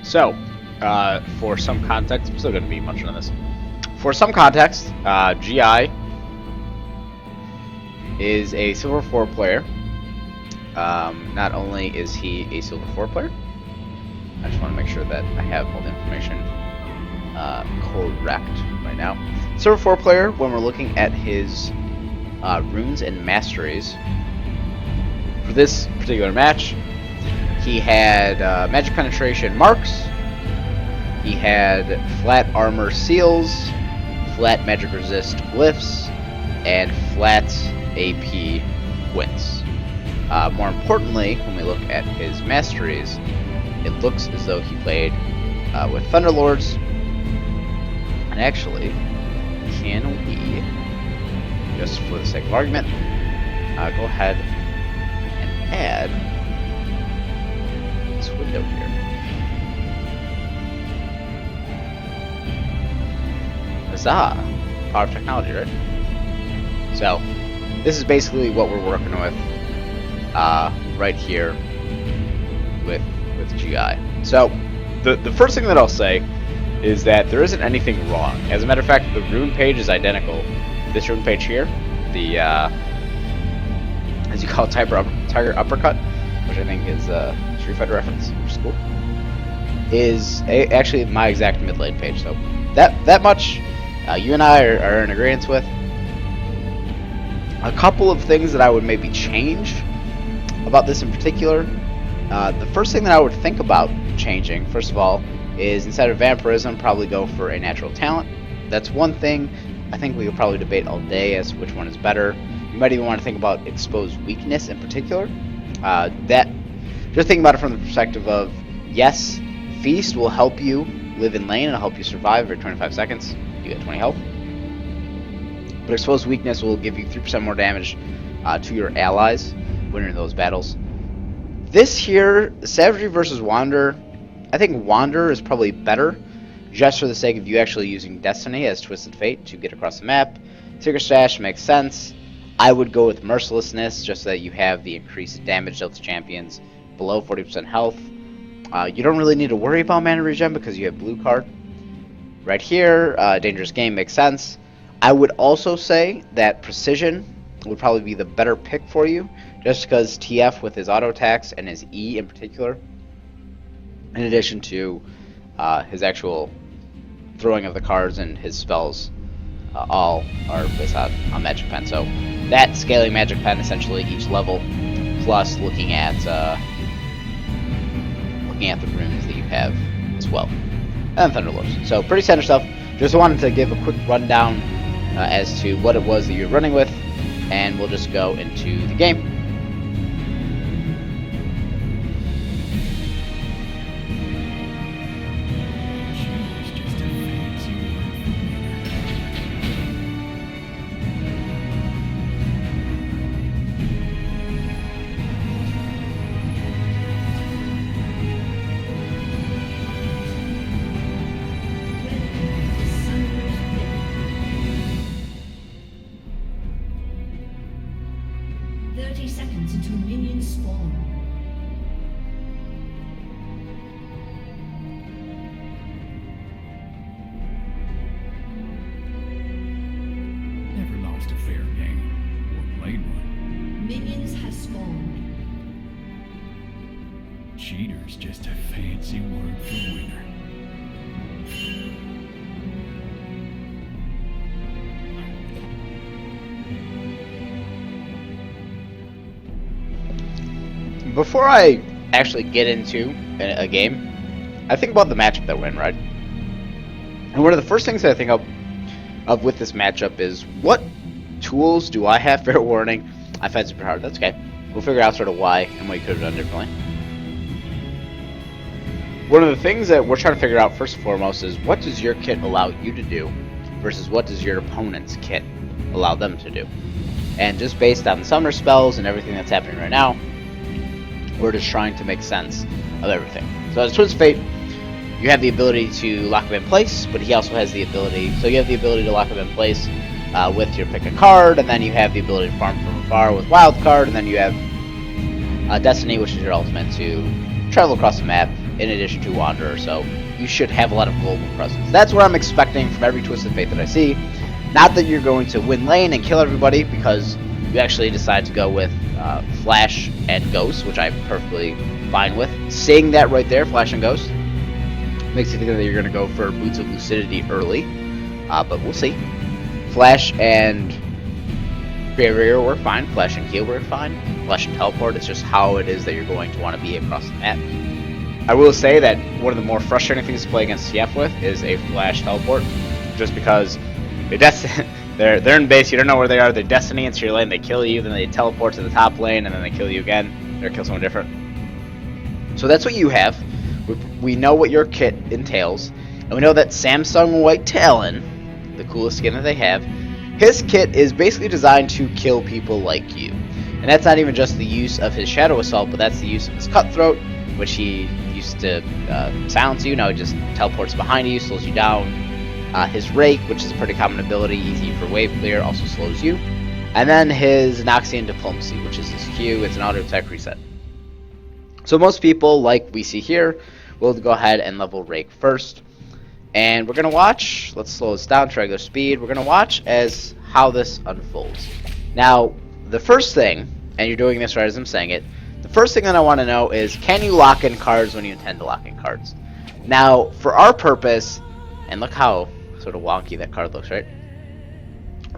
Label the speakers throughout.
Speaker 1: So, for some context, I'm still going to be munching on this. For some context, GI is a Silver 4 player. Not only is he a Silver 4 player, I just want to make sure that I have all the information correct right now. Silver 4 player, when we're looking at his runes and masteries, for this particular match, he had magic penetration marks, he had flat armor seals, flat magic resist glyphs, and flat AP wins. More importantly, when we look at his masteries, it looks as though he played with Thunderlords. And actually, can we, just for the sake of argument, go ahead and add this window here. Huzzah! Power of technology, right? So, this is basically what we're working with right here with GI. So, the first thing that I'll say is that there isn't anything wrong. As a matter of fact, the rune page is identical. This rune page here, the as you call it, Tiger Uppercut, which I think is a Street Fighter reference, which is cool, is actually my exact mid lane page. So that much you and I are in agreement with. A couple of things that I would maybe change about this in particular. The first thing that I would think about changing, first of all, is instead of vampirism, probably go for a natural talent. That's one thing I think we could probably debate all day as to which one is better. You might even want to think about exposed weakness in particular. That just think about it from the perspective of, yes, feast will help you live in lane and help you survive every 25 seconds. You get 20 health. But exposed weakness will give you 3% more damage to your allies when you're in those battles. This here, Savagery versus Wander, I think Wander is probably better, just for the sake of you actually using Destiny as Twisted Fate to get across the map. Secret Stash makes sense. I would go with Mercilessness, just so that you have the increased damage dealt to champions below 40% health. You don't really need to worry about mana regen because you have blue card. Right here, Dangerous Game makes sense. I would also say that Precision would probably be the better pick for you, just because TF with his auto attacks and his E in particular, in addition to his actual throwing of the cards and his spells, all are based on Magic Pen. So that scaling Magic Pen essentially each level, plus looking at the runes that you have as well, and Thunderlords. So pretty standard stuff. Just wanted to give a quick rundown as to what it was that you're running with, and we'll just go into the game.
Speaker 2: Cheater's just a fancy word for winner.
Speaker 1: Before I actually get into a game, I think about the matchup that we're in, right? And one of the first things that I think of with this matchup is, what tools do I have? Fair warning, I fed super hard. That's okay. We'll figure out sort of why and what you could have done differently. One of the things that we're trying to figure out first and foremost is, what does your kit allow you to do versus what does your opponent's kit allow them to do? And just based on the summoner spells and everything that's happening right now, we're just trying to make sense of everything. So as Twisted Fate, you have the ability to lock him in place, but he also has the ability, so you have the ability to lock him in place with your pick a card, and then you have the ability to farm from afar with wild card, and then you have Destiny, which is your ultimate to travel across the map in addition to Wanderer, so you should have a lot of global presence. That's what I'm expecting from every Twisted Fate that I see. Not that you're going to win lane and kill everybody, because you actually decide to go with Flash and Ghost, which I'm perfectly fine with. Seeing that right there, Flash and Ghost, makes you think that you're going to go for Boots of Lucidity early, but we'll see. Flash and Barrier were fine, Flash and Heal were fine, Flash and Teleport, it's just how it is that you're going to want to be across the map. I will say that one of the more frustrating things to play against TF with is a Flash Teleport, just because they're in base, you don't know where they are, they Destiny into your lane, they kill you, then they teleport to the top lane, and then they kill you again, or kill someone different. So that's what you have. We know what your kit entails, and we know that Samsung White Talon, the coolest skin that they have, his kit is basically designed to kill people like you. And that's not even just the use of his Shadow Assault, but that's the use of his Cutthroat, which he used to silence you, now he just teleports behind you, slows you down. His Rake, which is a pretty common ability, easy for wave clear, also slows you. And then his Noxian Diplomacy, which is his Q, it's an auto attack reset. So most people, like we see here, will go ahead and level Rake first. And we're going to watch, let's slow this down to regular speed, we're going to watch as how this unfolds. Now, the first thing, and you're doing this right as I'm saying it, the first thing that I want to know is, can you lock in cards when you intend to lock in cards? Now, for our purpose, and look how sort of wonky that card looks, right?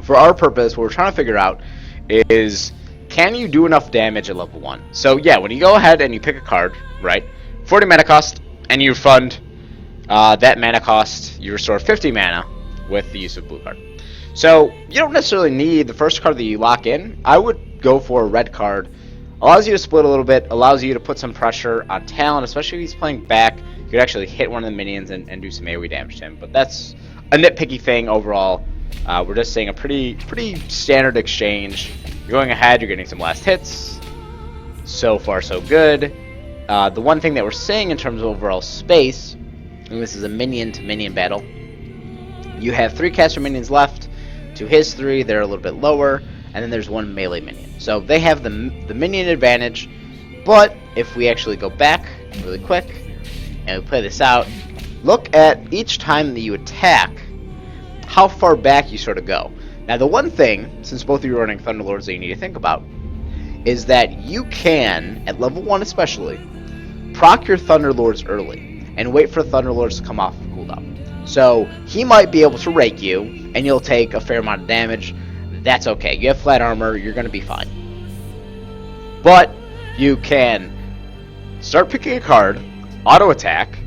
Speaker 1: For our purpose, what we're trying to figure out is, can you do enough damage at level 1? So yeah, when you go ahead and you pick a card, right, 40 mana cost, and you fund that mana cost, you restore 50 mana with the use of blue card. So you don't necessarily need the first card that you lock in. I would go for a red card. Allows you to split a little bit, allows you to put some pressure on Talon, especially if he's playing back. You could actually hit one of the minions and do some AoE damage to him. But that's a nitpicky thing overall. We're just seeing a pretty standard exchange. You're going ahead, you're getting some last hits. So far, so good. The one thing that we're seeing in terms of overall space, and this is a minion to minion battle, you have 3 caster minions left. To his 3, they're a little bit lower, and then there's 1 melee minion. So they have the minion advantage, but if we actually go back really quick and we play this out, look at each time that you attack, how far back you sort of go. Now the one thing, since both of you are running Thunderlords, that you need to think about is that you can, at level 1 especially, proc your Thunderlords early and wait for Thunderlords to come off of cooldown. So he might be able to rake you, and you'll take a fair amount of damage. That's okay. You have flat armor, you're going to be fine. But you can start picking a card, auto attack,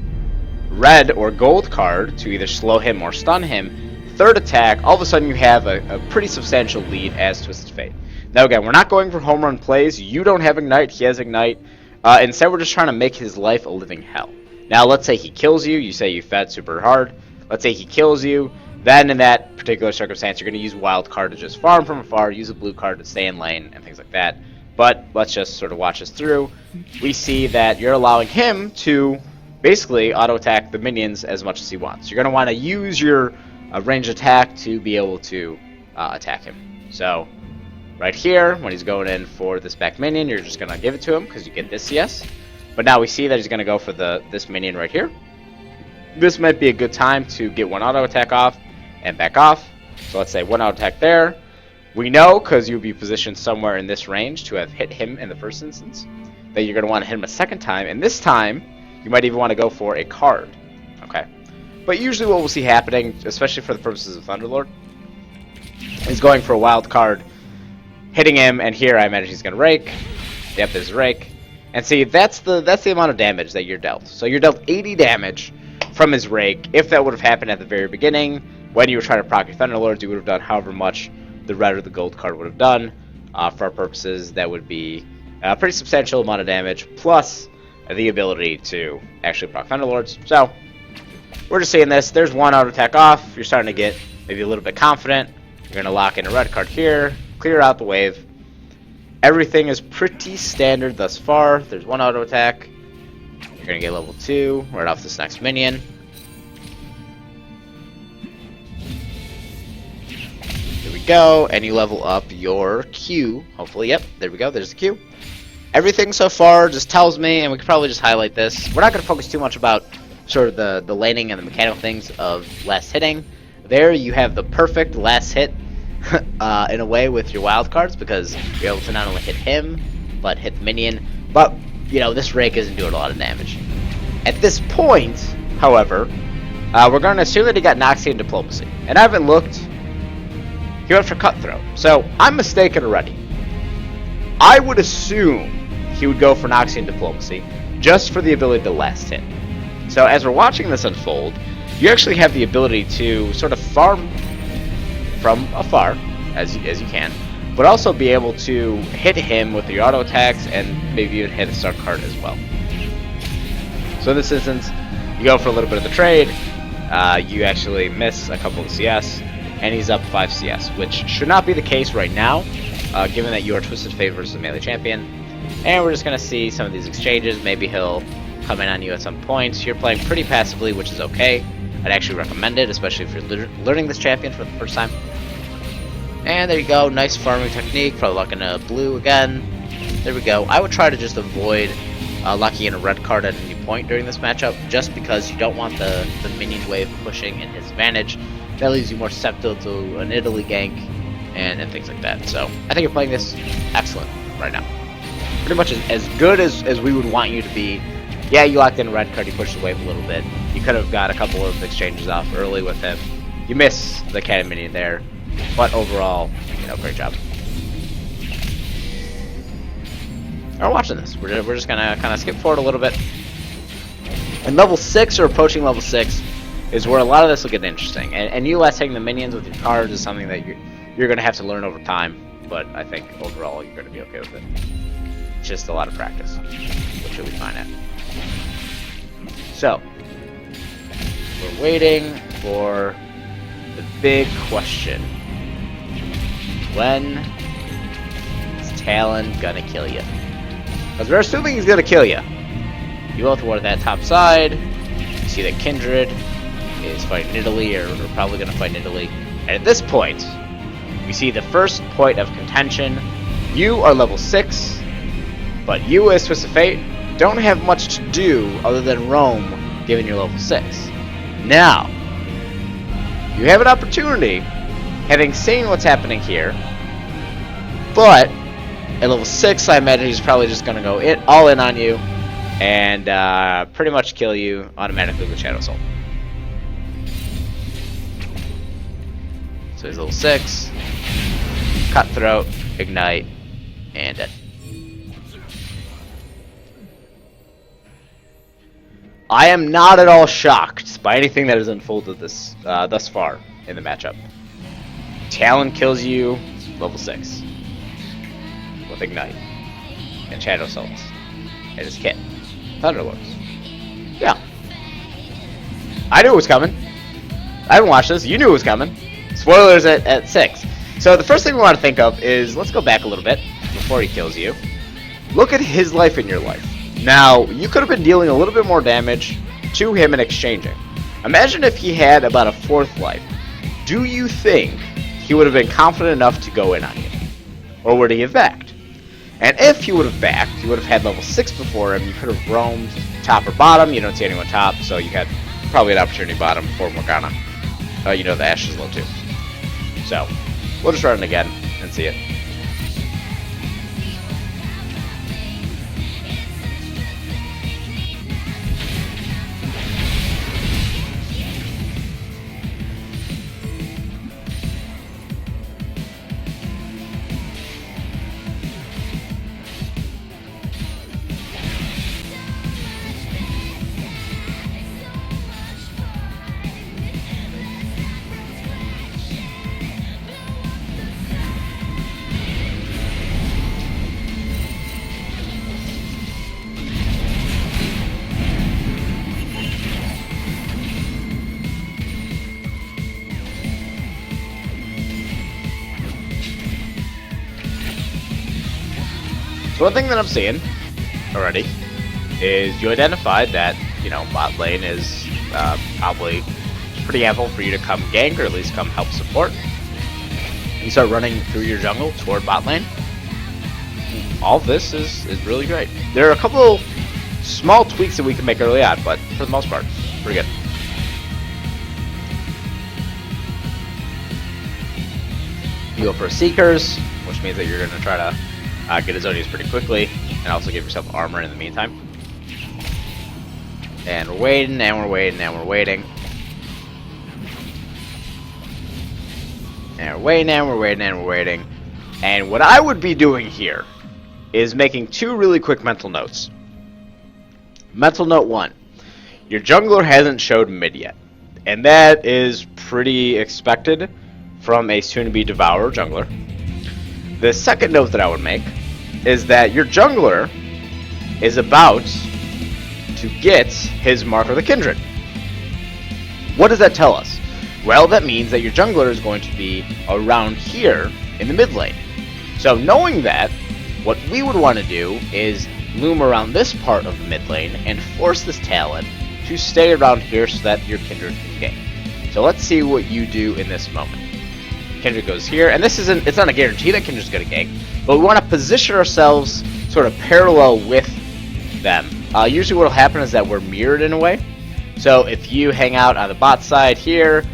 Speaker 1: red or gold card to either slow him or stun him, third attack, all of a sudden you have a pretty substantial lead as Twisted Fate. Now again, we're not going for home run plays. You don't have Ignite, he has Ignite. Instead, we're just trying to make his life a living hell. Now let's say he kills you, you say you fed super hard. Let's say he kills you, then in that particular circumstance, you're going to use wild card to just farm from afar, use a blue card to stay in lane, and things like that. But let's just sort of watch this through. We see that you're allowing him to basically auto-attack the minions as much as he wants. You're going to want to use your ranged attack to be able to attack him. So right here, when he's going in for this back minion, you're just going to give it to him because you get this CS. But now we see that he's going to go for this minion right here. This might be a good time to get one auto attack off and back off. So let's say one auto attack there. We know, because you'll be positioned somewhere in this range to have hit him in the first instance, that you're going to want to hit him a second time. And this time, you might even want to go for a card. Okay. But usually what we'll see happening, especially for the purposes of Thunderlord, is going for a wild card, hitting him, and here I imagine he's going to rake. Yep, there's a rake. And see, that's the amount of damage that you're dealt. So you're dealt 80 damage from his rake. If that would have happened at the very beginning, when you were trying to proc your Thunderlords, you would have done however much the red or the gold card would have done. For our purposes, that would be a pretty substantial amount of damage, plus the ability to actually proc Thunderlords. So we're just seeing this. There's one auto attack off. You're starting to get maybe a little bit confident. You're going to lock in a red card here, clear out the wave. Everything is pretty standard thus far. There's one auto attack. You're going to get level 2 right off this next minion. There we go. And you level up your Q. Hopefully, yep. There we go. There's the Q. everything so far just tells me, and we could probably just highlight this. We're not going to focus too much about sort of the laning and the mechanical things of last hitting. There you have the perfect last hit in a way with your wild cards, because you're able to not only hit him, but hit the minion. But, you know, this rake isn't doing a lot of damage. At this point, however, we're going to assume that he got Noxian Diplomacy. And I haven't looked. He went for Cutthroat. So, I'm mistaken already. I would assume he would go for Noxian Diplomacy just for the ability to last hit. So, as we're watching this unfold, you actually have the ability to sort of farm from afar, as you can, but also be able to hit him with your auto attacks and maybe even hit a start card as well. So in this instance, you go for a little bit of the trade, you actually miss a couple of CS, and he's up 5 CS, which should not be the case right now, given that you are Twisted Fate versus the melee champion. And we're just going to see some of these exchanges. Maybe he'll come in on you at some points. You're playing pretty passively, which is okay. I'd actually recommend it, especially if you're learning this champion for the first time. And there you go, nice farming technique, probably locking a blue again. There we go. I would try to just avoid locking in a red card at any point during this matchup, just because you don't want the minion wave pushing in his advantage. That leaves you more susceptible to an Italy gank and things like that. So I think you're playing this excellent right now. Pretty much as good as we would want you to be. Yeah, you locked in a red card, you pushed the wave a little bit. You could have got a couple of exchanges off early with him. You miss the cannon minion there. But overall, you know, great job. We're watching this. We're just gonna kind of skip forward a little bit. And level 6 or approaching level 6 is where a lot of this will get interesting. And you last hitting the minions with your cards is something that you're gonna have to learn over time. But I think overall you're gonna be okay with it. It's just a lot of practice, which you'll be fine at. So we're waiting for the big question. When is Talon gonna kill you? Because we're assuming he's gonna kill you. You both were that top side. You see that Kindred is fighting Italy, or probably gonna fight Italy. And at this point, we see the first point of contention. You are level 6, but you as Twisted Fate don't have much to do other than roam, given you're level 6. Now, you have an opportunity, having seen what's happening here, but at level 6, I imagine he's probably just going to go all in on you and pretty much kill you automatically with Shadow Soul. So he's level 6, Cutthroat, Ignite, and dead. I am not at all shocked by anything that has unfolded this thus far in the matchup. Talon kills you, level 6, with Ignite, and Shadow Souls, and his kit, Thunderlords. Yeah. I knew it was coming. I haven't watched this, you knew it was coming. Spoilers at 6. So the first thing we want to think of is, let's go back a little bit, before he kills you. Look at his life in your life. Now, you could have been dealing a little bit more damage to him in exchanging. Imagine if he had about a 4th life. Do you think he would have been confident enough to go in on you? Or would he have backed? And if he would have backed, he would have had level 6 before him. You could have roamed top or bottom. You don't see anyone top, so you had probably an opportunity bottom for Morgana. You know the Ashe is low too. So, we'll just run it again and see it. So one thing that I'm seeing already is you identified that, you know, bot lane is probably pretty ample for you to come gank or at least come help support. You start running through your jungle toward bot lane. all of this is really great. There are a couple small tweaks that we can make early on, but for the most part, pretty good. You go for Seekers, which means that you're going to try to get a Zodius pretty quickly, and also give yourself armor in the meantime. And we're waiting, and we're waiting, and we're waiting. And we're waiting, and we're waiting, and we're waiting. And what I would be doing here is making two really quick mental notes. Mental note 1. Your jungler hasn't showed mid yet. And that is pretty expected from a soon-to-be Devourer jungler. The second note that I would make is that your jungler is about to get his Mark of the Kindred. What does that tell us? Well, that means that your jungler is going to be around here in the mid lane. So knowing that, what we would want to do is loom around this part of the mid lane and force this Talon to stay around here so that your Kindred can gank. So let's see what you do in this moment. Kindred goes here, and it's not a guarantee that Kindred's going to gank, but we want to position ourselves sort of parallel with them. Usually what will happen is that we're mirrored in a way. So if you hang out on the bot side here,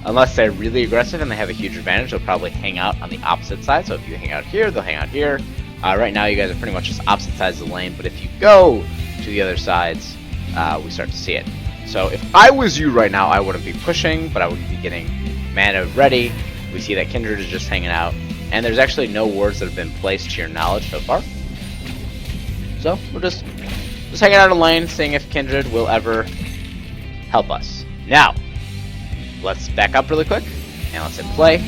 Speaker 1: unless they're really aggressive and they have a huge advantage, they'll probably hang out on the opposite side. So if you hang out here, they'll hang out here. Right now you guys are pretty much just opposite sides of the lane, but if you go to the other sides, we start to see it. So if I was you right now, I wouldn't be pushing, but I would be getting mana ready. We see that Kindred is just hanging out, and there's actually no wards that have been placed to your knowledge so far. So we're just hanging out in lane, seeing if Kindred will ever help us. Now, let's back up really quick, and let's hit play.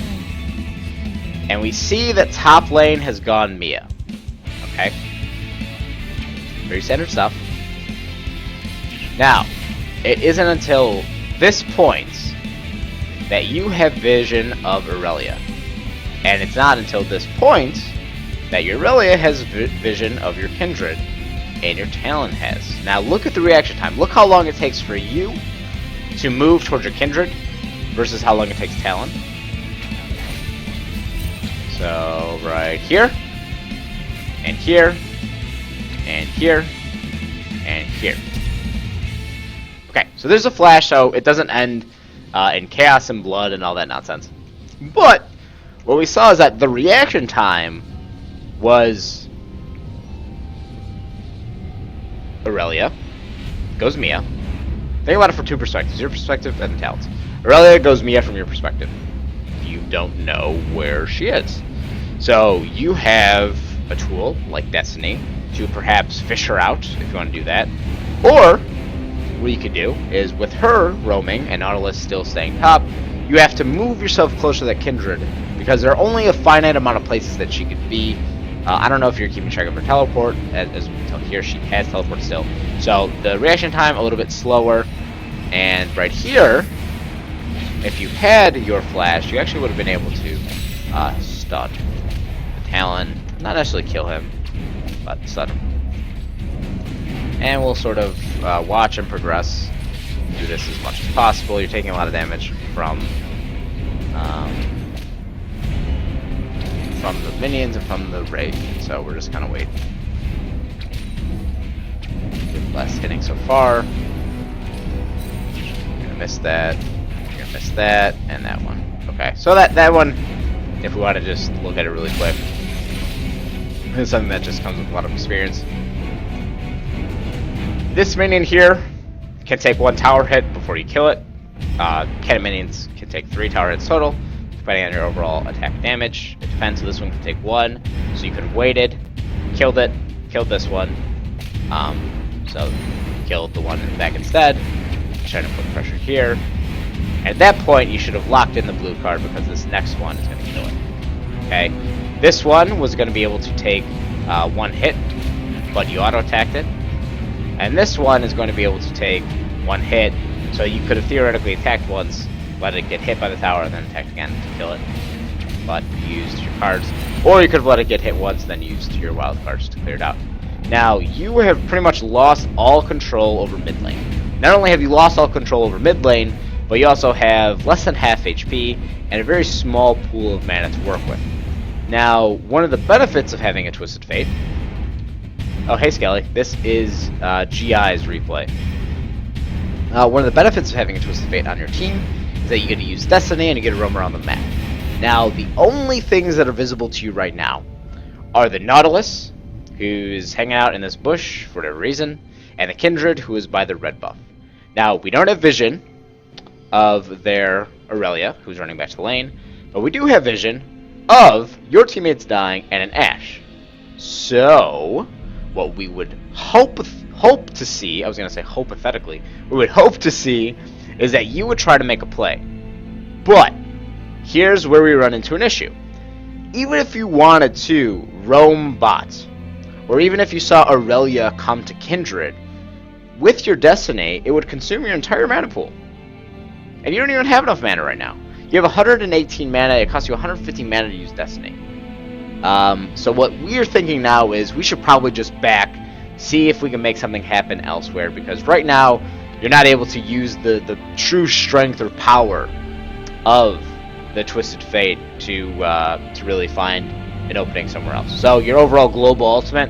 Speaker 1: And we see that top lane has gone Mia. Okay? Very standard stuff. Now, it isn't until this point that you have vision of Aurelia. And it's not until this point that your Aurelia has vision of your Kindred, and your Talon has. Now look at the reaction time. Look how long it takes for you to move towards your Kindred versus how long it takes Talon. So right here, and here, and here, and here. Okay, so there's a flash, so it doesn't end in chaos and blood and all that nonsense. But what we saw is that the reaction time was Aurelia goes Mia. Think about it from two perspectives: your perspective and the Talon's. Aurelia goes Mia from your perspective. You don't know where she is, so you have a tool like Destiny to perhaps fish her out if you want to do that, or what you could do is, with her roaming and Nautilus still staying top, you have to move yourself closer to that Kindred, because there are only a finite amount of places that she could be. I don't know if you're keeping track of her teleport, as we can tell here, she has teleport still. So the reaction time a little bit slower, and right here, if you had your flash, you actually would have been able to stun the Talon, not necessarily kill him, but stun him. And we'll sort of watch and progress, do this as much as possible. You're taking a lot of damage from the minions and from the raid, so we're just kind of waiting. Less hitting so far. You're gonna miss that. You're gonna miss that, and that one. Okay, so that one, if we want to just look at it really quick, is something that just comes with a lot of experience. This minion here can take 1 tower hit before you kill it. Cannon minions can take 3 tower hits total, depending on your overall attack damage. It depends, so this one can take 1, so you could have waited, killed it, killed this one, so killed the one in the back instead, trying to put pressure here. At that point, you should have locked in the blue card, because this next one is going to kill it. Okay, this one was going to be able to take 1 hit, but you auto-attacked it. And this one is going to be able to take 1 hit, so you could have theoretically attacked once, let it get hit by the tower, and then attacked again to kill it. But you used your cards. Or you could have let it get hit once, then used your wild cards to clear it out. Now, you have pretty much lost all control over mid lane. Not only have you lost all control over mid lane, but you also have less than half HP, and a very small pool of mana to work with. Now, one of the benefits of having a Twisted Fate Oh, hey Skelly. This is GI's replay. One of the benefits of having a Twisted Fate on your team is that you get to use Destiny and you get to roam around the map. Now, the only things that are visible to you right now are the Nautilus, who's hanging out in this bush for whatever reason, and the Kindred, who is by the red buff. Now, we don't have vision of their Aurelia, who's running back to the lane, but we do have vision of your teammates dying and an Ashe. So, what we would hope to see, I was going to say hypothetically, we would hope to see is that you would try to make a play. But, here's where we run into an issue. Even if you wanted to roam bot, or even if you saw Aurelia come to Kindred, with your Destiny, it would consume your entire mana pool. And you don't even have enough mana right now. You have 118 mana, it costs you 150 mana to use Destiny. So what we're thinking now is we should probably just back, see if we can make something happen elsewhere, because right now, you're not able to use the true strength or power of the Twisted Fate to really find an opening somewhere else. So your overall global ultimate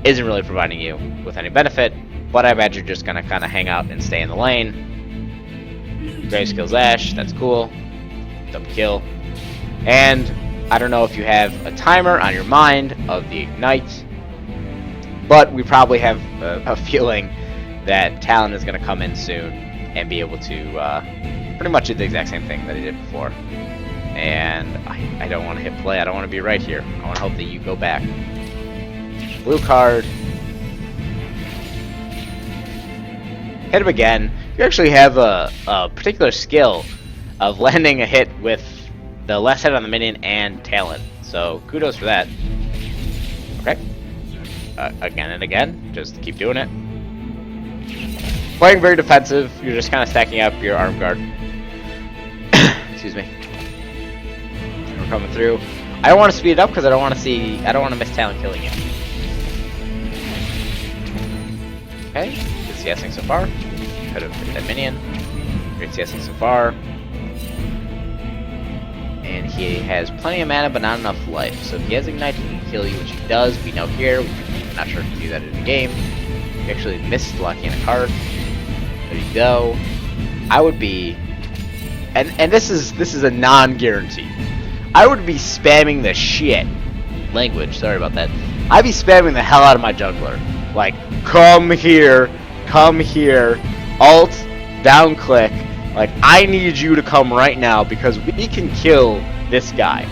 Speaker 1: isn't really providing you with any benefit, but I bet you're just going to kind of hang out and stay in the lane. Graves kills Ashe, that's cool. Double kill. And I don't know if you have a timer on your mind of the Ignite, but we probably have a feeling that Talon is going to come in soon and be able to pretty much do the exact same thing that he did before. And I don't want to hit play. I don't want to be right here. I want to hope that you go back. Blue card. Hit him again. You actually have a particular skill of landing a hit with the last hit on the minion and Talon. So kudos for that. Okay. Again and again. Just keep doing it. Playing very defensive. You're just kind of stacking up your arm guard. Excuse me. We're coming through. I don't want to speed it up because I don't want to miss Talon killing you. Okay, good CSing so far. Could have hit that minion. Great CSing so far. And he has plenty of mana but not enough life. So if he has Ignite, he can kill you, which he does. We know here. I'm not sure if he can do that in the game. We actually missed locking in a card. There you go. I would be, and this is a non-guarantee. I would be spamming the shit. Language, sorry about that. I'd be spamming the hell out of my jungler. Like, come here, alt, down click. Like, I need you to come right now because we can kill this guy.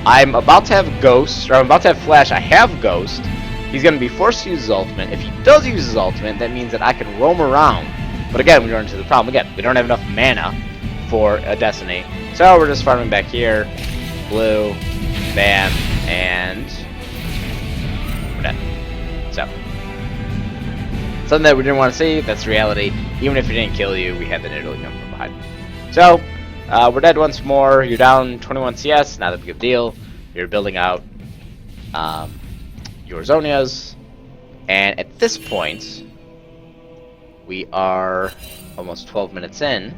Speaker 1: I'm about to have Ghost, or I'm about to have Flash. I have Ghost. He's going to be forced to use his ultimate. If he does use his ultimate, that means that I can roam around. But again, we run into the problem. Again, we don't have enough mana for a Destiny. So we're just farming back here. Blue, bam, and we're dead. So, something that we didn't want to see, that's reality. Even if it didn't kill you, we had the Nidalee come from behind. So, we're dead once more. You're down 21 CS, not a big deal. You're building out your Zonias. And at this point, we are almost 12 minutes in.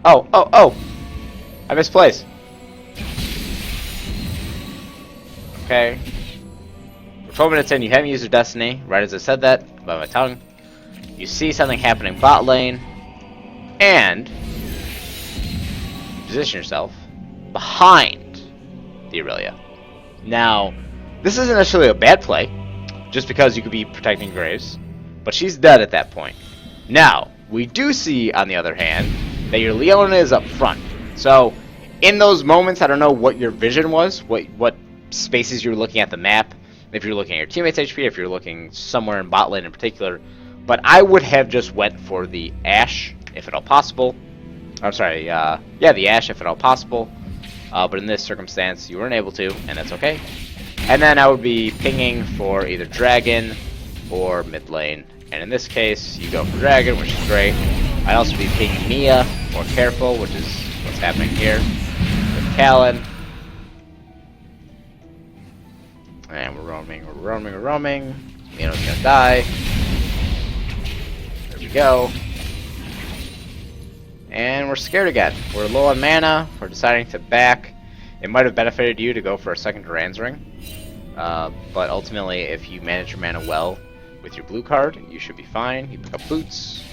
Speaker 1: Oh! I misplaced. Okay. We're 12 minutes in, you haven't used your Destiny, right as I said that, by my tongue. You see something happening bot lane, and you position yourself behind the Aurelia. Now, this isn't necessarily a bad play, just because you could be protecting Graves, but she's dead at that point. Now, we do see, on the other hand, that your Leona is up front. So, in those moments, I don't know what your vision was, what spaces you were looking at the map, if you're looking at your teammates' HP, if you're looking somewhere in bot lane in particular, but I would have just went for the Ashe, if at all possible. I'm sorry, yeah, the Ashe, if at all possible. But in this circumstance, you weren't able to, and that's okay. And then I would be pinging for either Dragon or mid lane. And in this case, you go for Dragon, which is great. I'd also be pinging Mia, more careful, which is what's happening here with Talon. And we're roaming. Leona's gonna die. There we go. And we're scared again. We're low on mana. We're deciding to back. It might have benefited you to go for a second Duran's Ring. but ultimately, if you manage your mana well with your blue card, you should be fine. You pick up boots.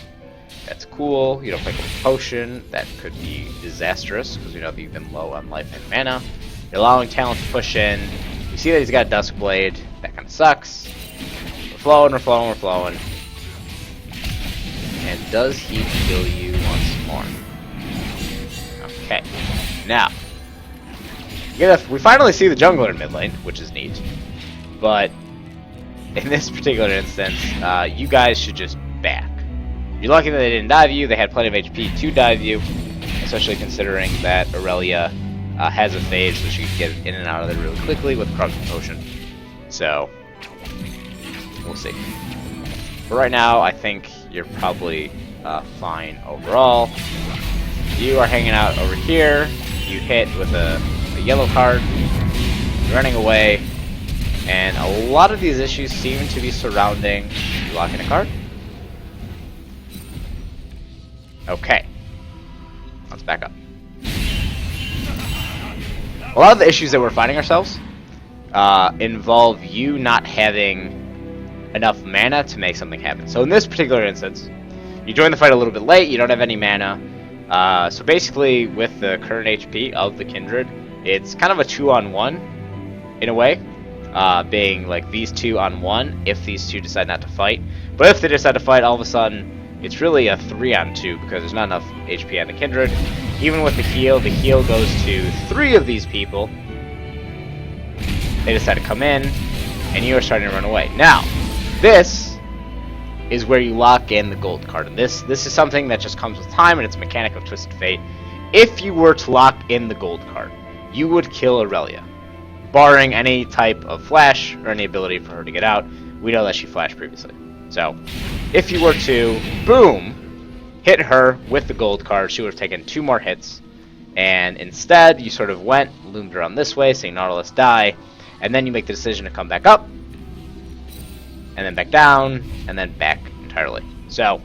Speaker 1: That's cool. You don't pick up a potion. That could be disastrous because we know that you've been low on life and mana. You're allowing Talon to push in. You see that he's got Dusk Blade. That kind of sucks. We're flowing, we're flowing, we're flowing. And does he kill you once more? Okay. Now, we finally see the jungler in mid lane, which is neat. But in this particular instance, you guys should just back. You're lucky that they didn't dive you. They had plenty of HP to dive you, especially considering that Aurelia has a phase, so she can get in and out of there really quickly with Corruption Potion. So, we'll see. But right now, I think you're probably fine overall. You are hanging out over here. You hit with a yellow card. You're running away. And a lot of these issues seem to be surrounding you locking a card. Okay. Let's back up. A lot of the issues that we're finding ourselves involve you not having enough mana to make something happen. So in this particular instance, you join the fight a little bit late, you don't have any mana. So basically, with the current HP of the Kindred, it's kind of a 2-on-1 in a way, being like these two on one if these two decide not to fight. But if they decide to fight, all of a sudden, it's really a 3-on-2 because there's not enough HP on the Kindred. Even with the heal goes to 3 of these people. They decide to come in, and you are starting to run away. Now, this is where you lock in the gold card. And this is something that just comes with time, and it's a mechanic of Twisted Fate. If you were to lock in the gold card, you would kill Aurelia, barring any type of flash or any ability for her to get out. We know that she flashed previously. So, if you were to, boom, hit her with the gold card, she would have taken 2 more hits. And instead, you sort of went, loomed around this way, saying Nautilus die, and then you make the decision to come back up, and then back down, and then back entirely. So,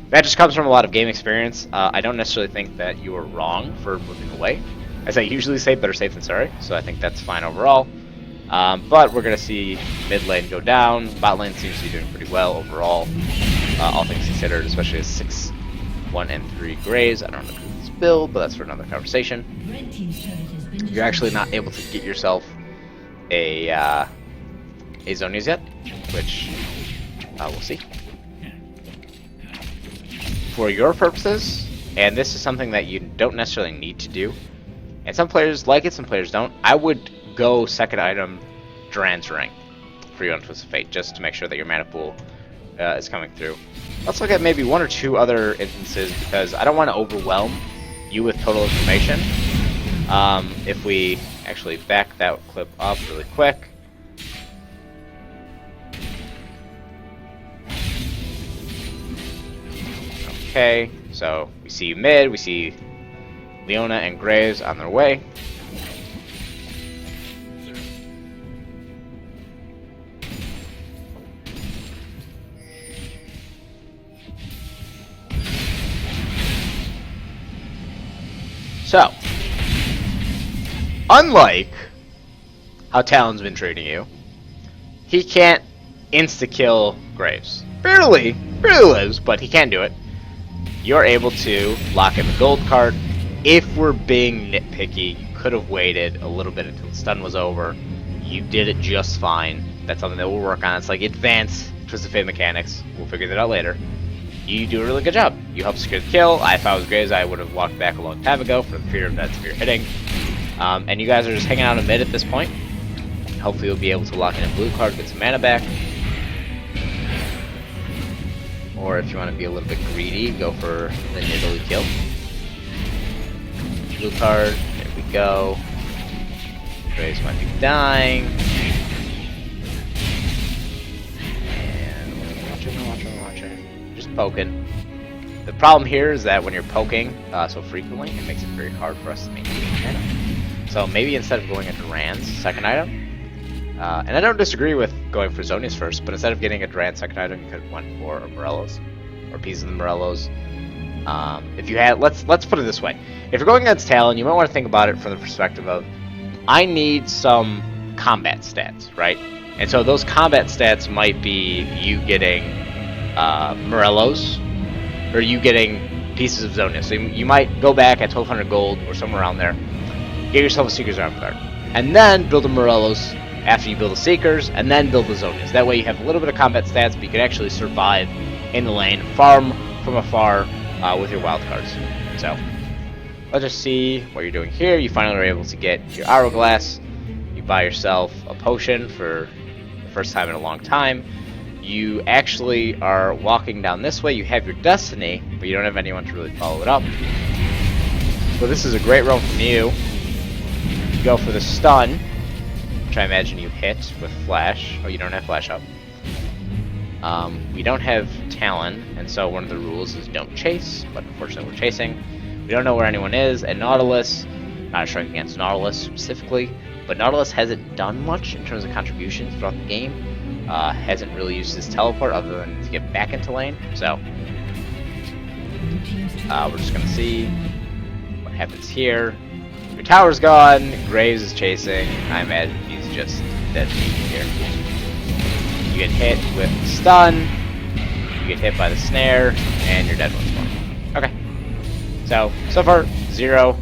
Speaker 1: that just comes from a lot of game experience. I don't necessarily think that you were wrong for moving away. As I usually say, better safe than sorry, so I think that's fine overall. But we're going to see mid lane go down. Bot lane seems to be doing pretty well overall, all things considered, especially as 6, 1, and 3 Graves. I don't know this build, but that's for another conversation. You're actually not able to get yourself a Zonias yet, which we'll see. For your purposes, and this is something that you don't necessarily need to do, and some players like it, some players don't, I would go second item Duran's Ring for you on Twisted Fate, just to make sure that your mana pool is coming through. Let's look at maybe 1 or 2 other instances, because I don't want to overwhelm you with total information. If we actually back that clip up really quick. Okay, so we see mid, we see Leona and Graves on their way. So, unlike how Talon's been treating you, he can't insta-kill Graves. Barely lives, but he can do it. You're able to lock in the gold card. If we're being nitpicky, you could have waited a little bit until the stun was over. You did it just fine. That's something that we'll work on. It's like advanced Twisted Fate mechanics. We'll figure that out later. You do a really good job. You help secure the kill. If I was Graves, I would have walked back a long time ago for the fear of that severe hitting. And you guys are just hanging out in mid at this point. Hopefully you'll be able to lock in a blue card, get some mana back. Or if you want to be a little bit greedy, go for the niggly kill. Blue card, there we go. Graves might be dying. And watching. Just poking. The problem here is that when you're poking so frequently, it makes it very hard for us to maintain mana. So maybe instead of going into Duran's second item, and I don't disagree with going for Zonias first, but instead of getting a Duran second item, you could have went for a Morello's or pieces of the Morello's. If you had, let's put it this way: if you're going against Talon, you might want to think about it from the perspective of, I need some combat stats, right? And so those combat stats might be you getting Morellos, or you getting pieces of Zonas. So you might go back at 1200 gold or somewhere around there, get yourself a Seeker's Arm Guard, and then build a Morellos after you build the Seekers, and then build the Zonas. That way you have a little bit of combat stats, but you can actually survive in the lane, farm from afar with your wild cards. So let's just see what you're doing here. You finally are able to get your Hourglass. You buy yourself a potion for the first time in a long time. You actually are walking down this way. You have your Destiny, but you don't have anyone to really follow it up. So this is a great roam from you. You go for the stun, which I imagine you hit with Flash. Oh, you don't have Flash up. We don't have Talon, and so one of the rules is don't chase, but unfortunately we're chasing. We don't know where anyone is, and Nautilus, not a strike against Nautilus specifically, but Nautilus hasn't done much in terms of contributions throughout the game. Hasn't really used his teleport other than to get back into lane, so we're just gonna see what happens here. Your tower's gone, GIJose is chasing, I imagine he's just dead here. You get hit with the stun, you get hit by the snare, and you're dead once more. Okay. So far, 0,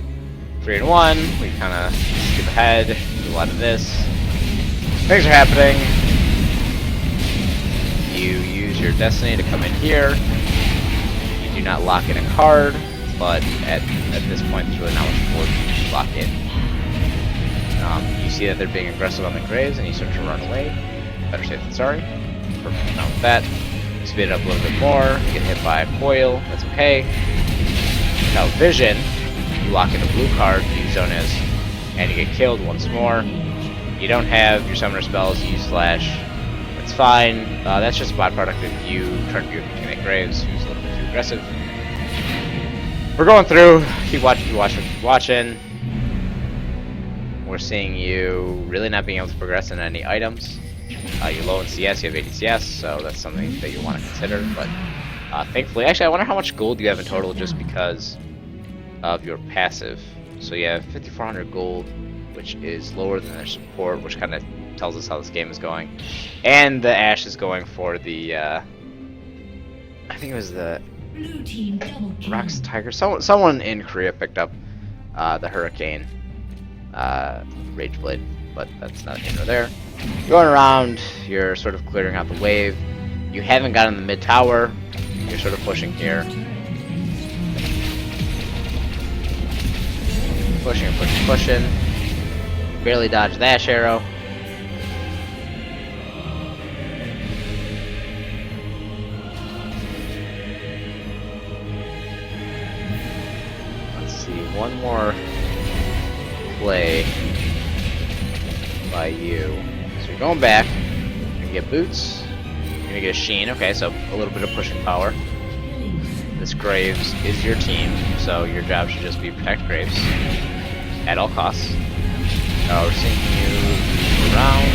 Speaker 1: 3 and 1. We kind of skip ahead, do a lot of this. Things are happening. You use your Destiny to come in here. You do not lock in a card, but at this point, there's really not much more to lock in. You see that they're being aggressive on the GIJose, and you start to run away. Better safe than sorry. Perfect amount with that. Speed it up a little bit more. You get hit by a coil. That's okay. Now Vision, you lock in a blue card, you use Zonas, and you get killed once more. You don't have your summoner spells, you use Flash. That's fine. That's just a byproduct of you trying to make GIJose, who's a little bit too aggressive. We're going through. Keep watching. We're seeing you really not being able to progress in any items. You're low in CS, you have 80 CS, so that's something that you want to consider. But thankfully, actually, I wonder how much gold you have in total just because of your passive. So you have 5,400 gold, which is lower than their support, which kind of tells us how this game is going. And the Ashe is going for the, I think it was the
Speaker 3: Blue team double kill.
Speaker 1: Rocks Tiger. Someone in Korea picked up the Hurricane Rage Blade, but that's not here nor there. Going around, you're sort of clearing out the wave. You haven't gotten the mid tower. You're sort of pushing here. Pushing. Barely dodge the Ashe arrow. Let's see, one more play by you. So you're going back. You're gonna get boots. You're gonna get a Sheen. Okay, so a little bit of pushing power. This GIJose is your team, so your job should just be protect GIJose at all costs. We're seeing you around.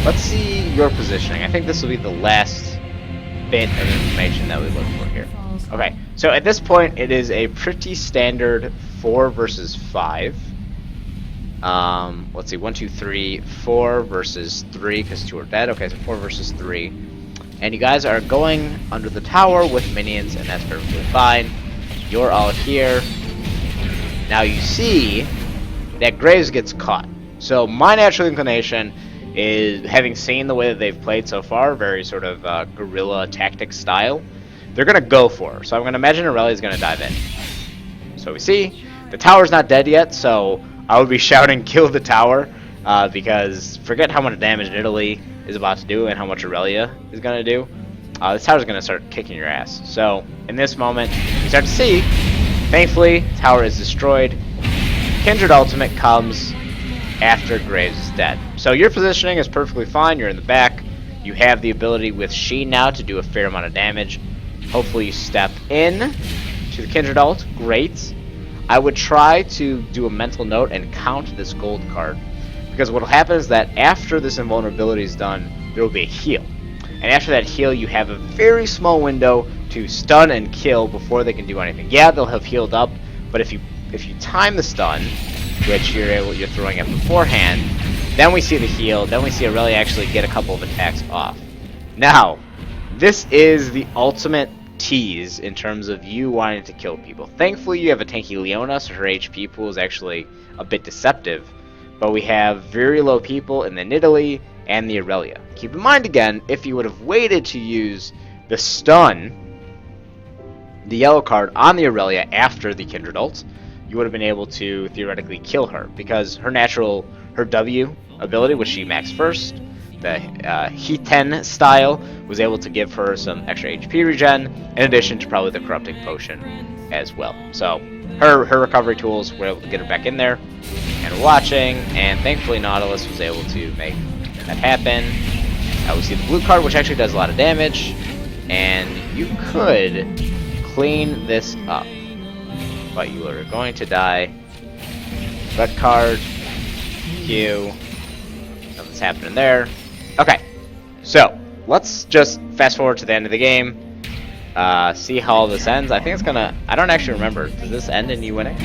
Speaker 1: Let's see your positioning. I think this will be the last bit of information that we look for here. Okay, so at this point, it is a pretty standard 4 versus 5. Let's see, 1, 2, 3, 4 versus 3, because 2 are dead. Okay, so 4 versus 3. And you guys are going under the tower with minions, and that's perfectly fine. You're all here. Now you see that GIJose gets caught. So my natural inclination is, having seen the way that they've played so far, very sort of guerrilla tactics style, they're going to go for her. So I'm going to imagine Aurelia is going to dive in. So we see the tower's not dead yet, so I would be shouting kill the tower, because forget how much damage Italy is about to do and how much Aurelia is going to do. This tower's going to start kicking your ass. So in this moment, you start to see, thankfully, tower is destroyed. Kindred ultimate comes after GIJose is dead. So your positioning is perfectly fine. You're in the back. You have the ability with Sheen now to do a fair amount of damage. Hopefully you step in to the Kindred ult. Great. I would try to do a mental note and count this gold card, because what will happen is that after this invulnerability is done, there will be a heal. And after that heal, you have a very small window to stun and kill before they can do anything. Yeah, they'll have healed up, but if you time the stun, which you're throwing it beforehand. Then we see the heal. Then we see Aurelia actually get a couple of attacks off. Now, this is the ultimate tease in terms of you wanting to kill people. Thankfully, you have a tanky Leona, so her HP pool is actually a bit deceptive. But we have very low people in the Nidalee and the Aurelia. Keep in mind again, if you would have waited to use the stun, the yellow card on the Aurelia after the Kindred ult, you would have been able to theoretically kill her, because her W ability, which she maxed first, the Heat 10 style, was able to give her some extra HP regen, in addition to probably the Corrupting Potion as well. So her recovery tools were able to get her back in there, and we're watching, and thankfully Nautilus was able to make that happen. We see the blue card, which actually does a lot of damage, and you could clean this up, but you are going to die. Red card, Q, nothing's happening there. Okay, so let's just fast forward to the end of the game, see how all this ends. I think it's gonna, I don't actually remember, does this end in you winning?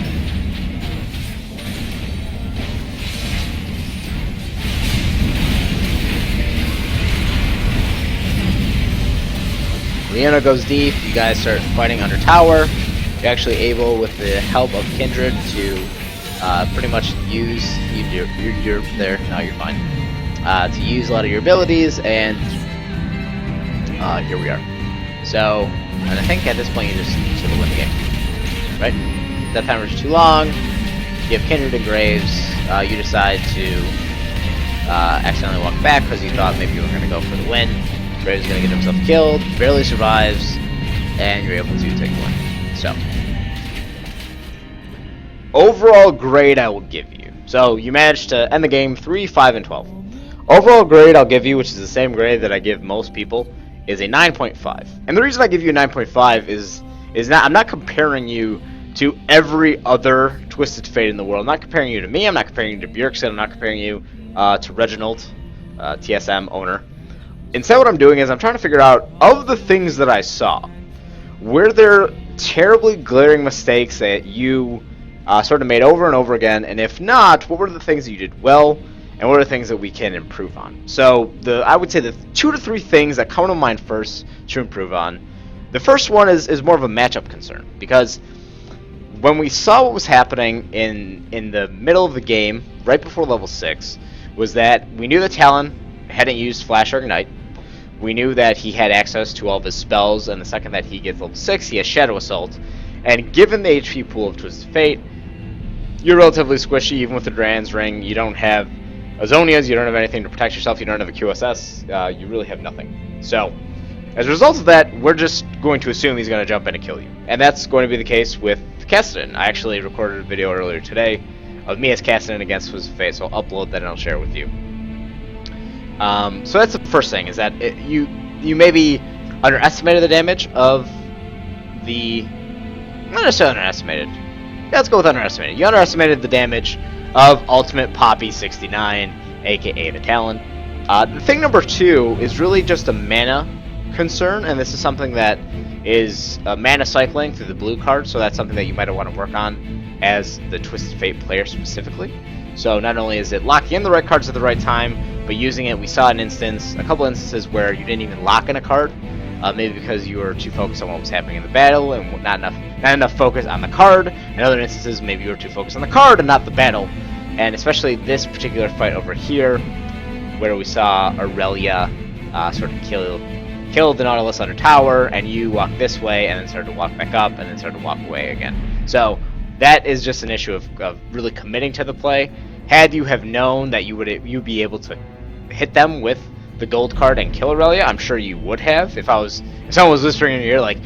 Speaker 1: Leona goes deep, you guys start fighting under tower. You're actually able, with the help of Kindred, to pretty much use you're there. No, you're fine. To use a lot of your abilities, and here we are. So, and I think at this point you just sort of win the game, right? That timer's too long. You have Kindred and Graves. You decide to accidentally walk back because you thought maybe you were going to go for the win. Graves is going to get himself killed, barely survives, and you're able to take the win. So, overall grade I will give you. So, you managed to end the game 3, 5, and 12. Overall grade I'll give you, which is the same grade that I give most people, is a 9.5. And the reason I give you a 9.5 is not, I'm not comparing you to every other Twisted Fate in the world. I'm not comparing you to me, I'm not comparing you to Bjergsen, I'm not comparing you to Reginald, TSM owner. Instead, what I'm doing is I'm trying to figure out, of the things that I saw, were there terribly glaring mistakes that you sort of made over and over again, and if not, what were the things that you did well, and what are the things that we can improve on? So, I would say the 2 to 3 things that come to mind first to improve on. The first one is more of a matchup concern, because when we saw what was happening in the middle of the game, right before level 6, was that we knew that Talon hadn't used Flash or Ignite. We knew that he had access to all of his spells, and the second that he gets level 6, he has Shadow Assault. And given the HP pool of Twisted Fate, you're relatively squishy, even with the Duran's Ring. You don't have Azonias, you don't have anything to protect yourself, you don't have a QSS, you really have nothing. So, as a result of that, we're just going to assume he's going to jump in and kill you. And that's going to be the case with Cassidy. I actually recorded a video earlier today of me as Cassidy against Twisted Fate, so I'll upload that and I'll share it with you. So that's the first thing, is that you maybe underestimated the damage of the... Not necessarily underestimated. Yeah, let's go with underestimated. You underestimated the damage of Ultimate Poppy 69, aka the Talon. The thing number 2 is really just a mana concern, and this is something that is mana cycling through the blue card, so that's something that you might want to work on as the Twisted Fate player specifically. So not only is it locking in the right cards at the right time, but using it, we saw an instance, a couple instances where you didn't even lock in a card, maybe because you were too focused on what was happening in the battle and not enough focus on the card. In other instances, maybe you were too focused on the card and not the battle. And especially this particular fight over here, where we saw Aurelia sort of kill the Nautilus under tower, and you walk this way and then started to walk back up and then started to walk away again. So that is just an issue of really committing to the play. Had you have known that you'd be able to hit them with the gold card and kill Aurelia, I'm sure you would have. If someone was whispering in your ear like,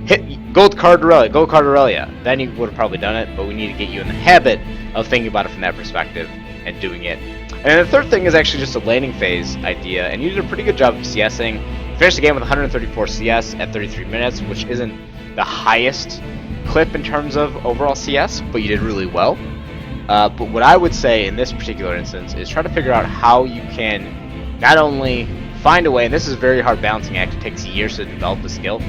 Speaker 1: hit gold card Aurelia, then you would have probably done it. But we need to get you in the habit of thinking about it from that perspective and doing it. And the third thing is actually just a laning phase idea, and you did a pretty good job of CSing. You finished the game with 134 CS at 33 minutes, which isn't the highest clip in terms of overall CS, but you did really well. But what I would say in this particular instance is try to figure out how you can not only find a way, and this is a very hard balancing act, it takes years to develop the skill,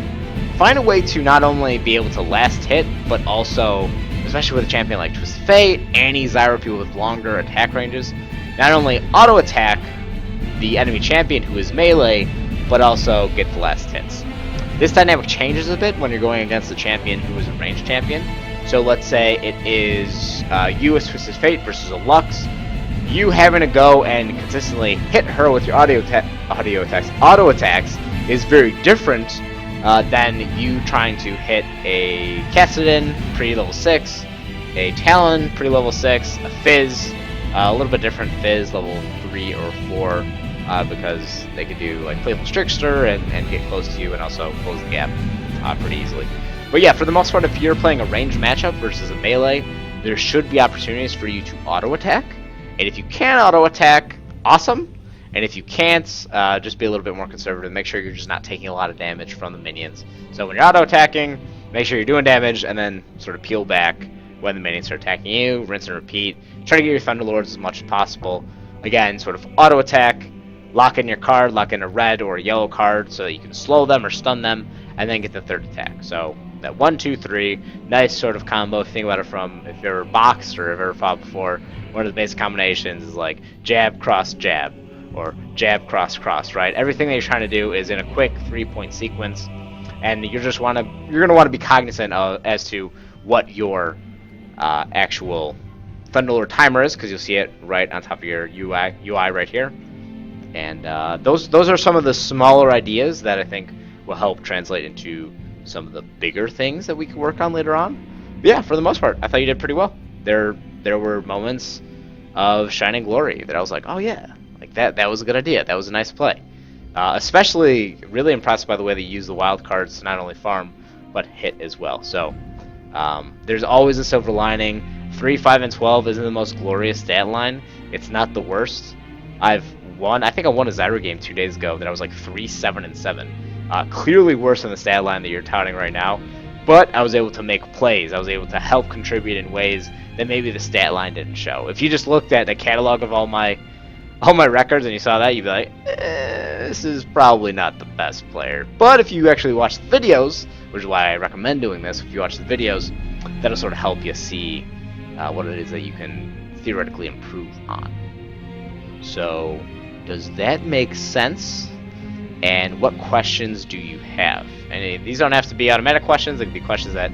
Speaker 1: find a way to not only be able to last hit, but also, there's especially with a champion like Twisted Fate, any Zyro people with longer attack ranges, not only auto attack the enemy champion who is melee, but also get the last hits. This dynamic changes a bit when you're going against a champion who is a ranged champion. So let's say it is you as Twisted Fate versus a Lux. You having to go and consistently hit her with your auto attacks is very different than you trying to hit a Cassidon pre-level 6, a Talon pre-level 6, a Fizz, a little bit different Fizz, level 3 or 4, because they could do like Playful Trickster and get close to you and also close the gap pretty easily. But yeah, for the most part, if you're playing a ranged matchup versus a melee, there should be opportunities for you to auto-attack. And if you can auto-attack, awesome. And if you can't, just be a little bit more conservative. Make sure you're just not taking a lot of damage from the minions. So when you're auto-attacking, make sure you're doing damage, and then sort of peel back when the minions are attacking you. Rinse and repeat. Try to get your Thunderlords as much as possible. Again, sort of auto-attack, lock in your card, lock in a red or a yellow card so that you can slow them or stun them, and then get the third attack. So that 1, 2, 3, nice sort of combo. If you think about it from if you're boxed or if you've ever fought before, one of the basic combinations is like jab, cross, jab, or jab, cross, cross, right? Everything that you're trying to do is in a quick 3-point sequence, and you're gonna want to be cognizant of as to what your actual Thunderlord timer is, because you'll see it right on top of your UI right here. And those are some of the smaller ideas that I think will help translate into some of the bigger things that we can work on later on. But yeah, for the most part, I thought you did pretty well. There were moments of shining glory that I was like, oh yeah, like that was a good idea. That was a nice play. Especially really impressed by the way they use the wild cards to not only farm but hit as well. So there's always a silver lining. 3, 5, and 12 isn't the most glorious stat line. It's not the worst. I think I won a Zyro game 2 days ago that I was like 3, 7, and 7. Clearly worse than the stat line that you're touting right now, but I was able to make plays. I was able to help contribute in ways that maybe the stat line didn't show. If you just looked at the catalog of all my records and you saw that, you'd be like, this is probably not the best player. But if you actually watch the videos, which is why I recommend doing this, if you watch the videos, that'll sort of help you see what it is that you can theoretically improve on. So, does that make sense? And what questions do you have? And these don't have to be automatic questions. They can be questions that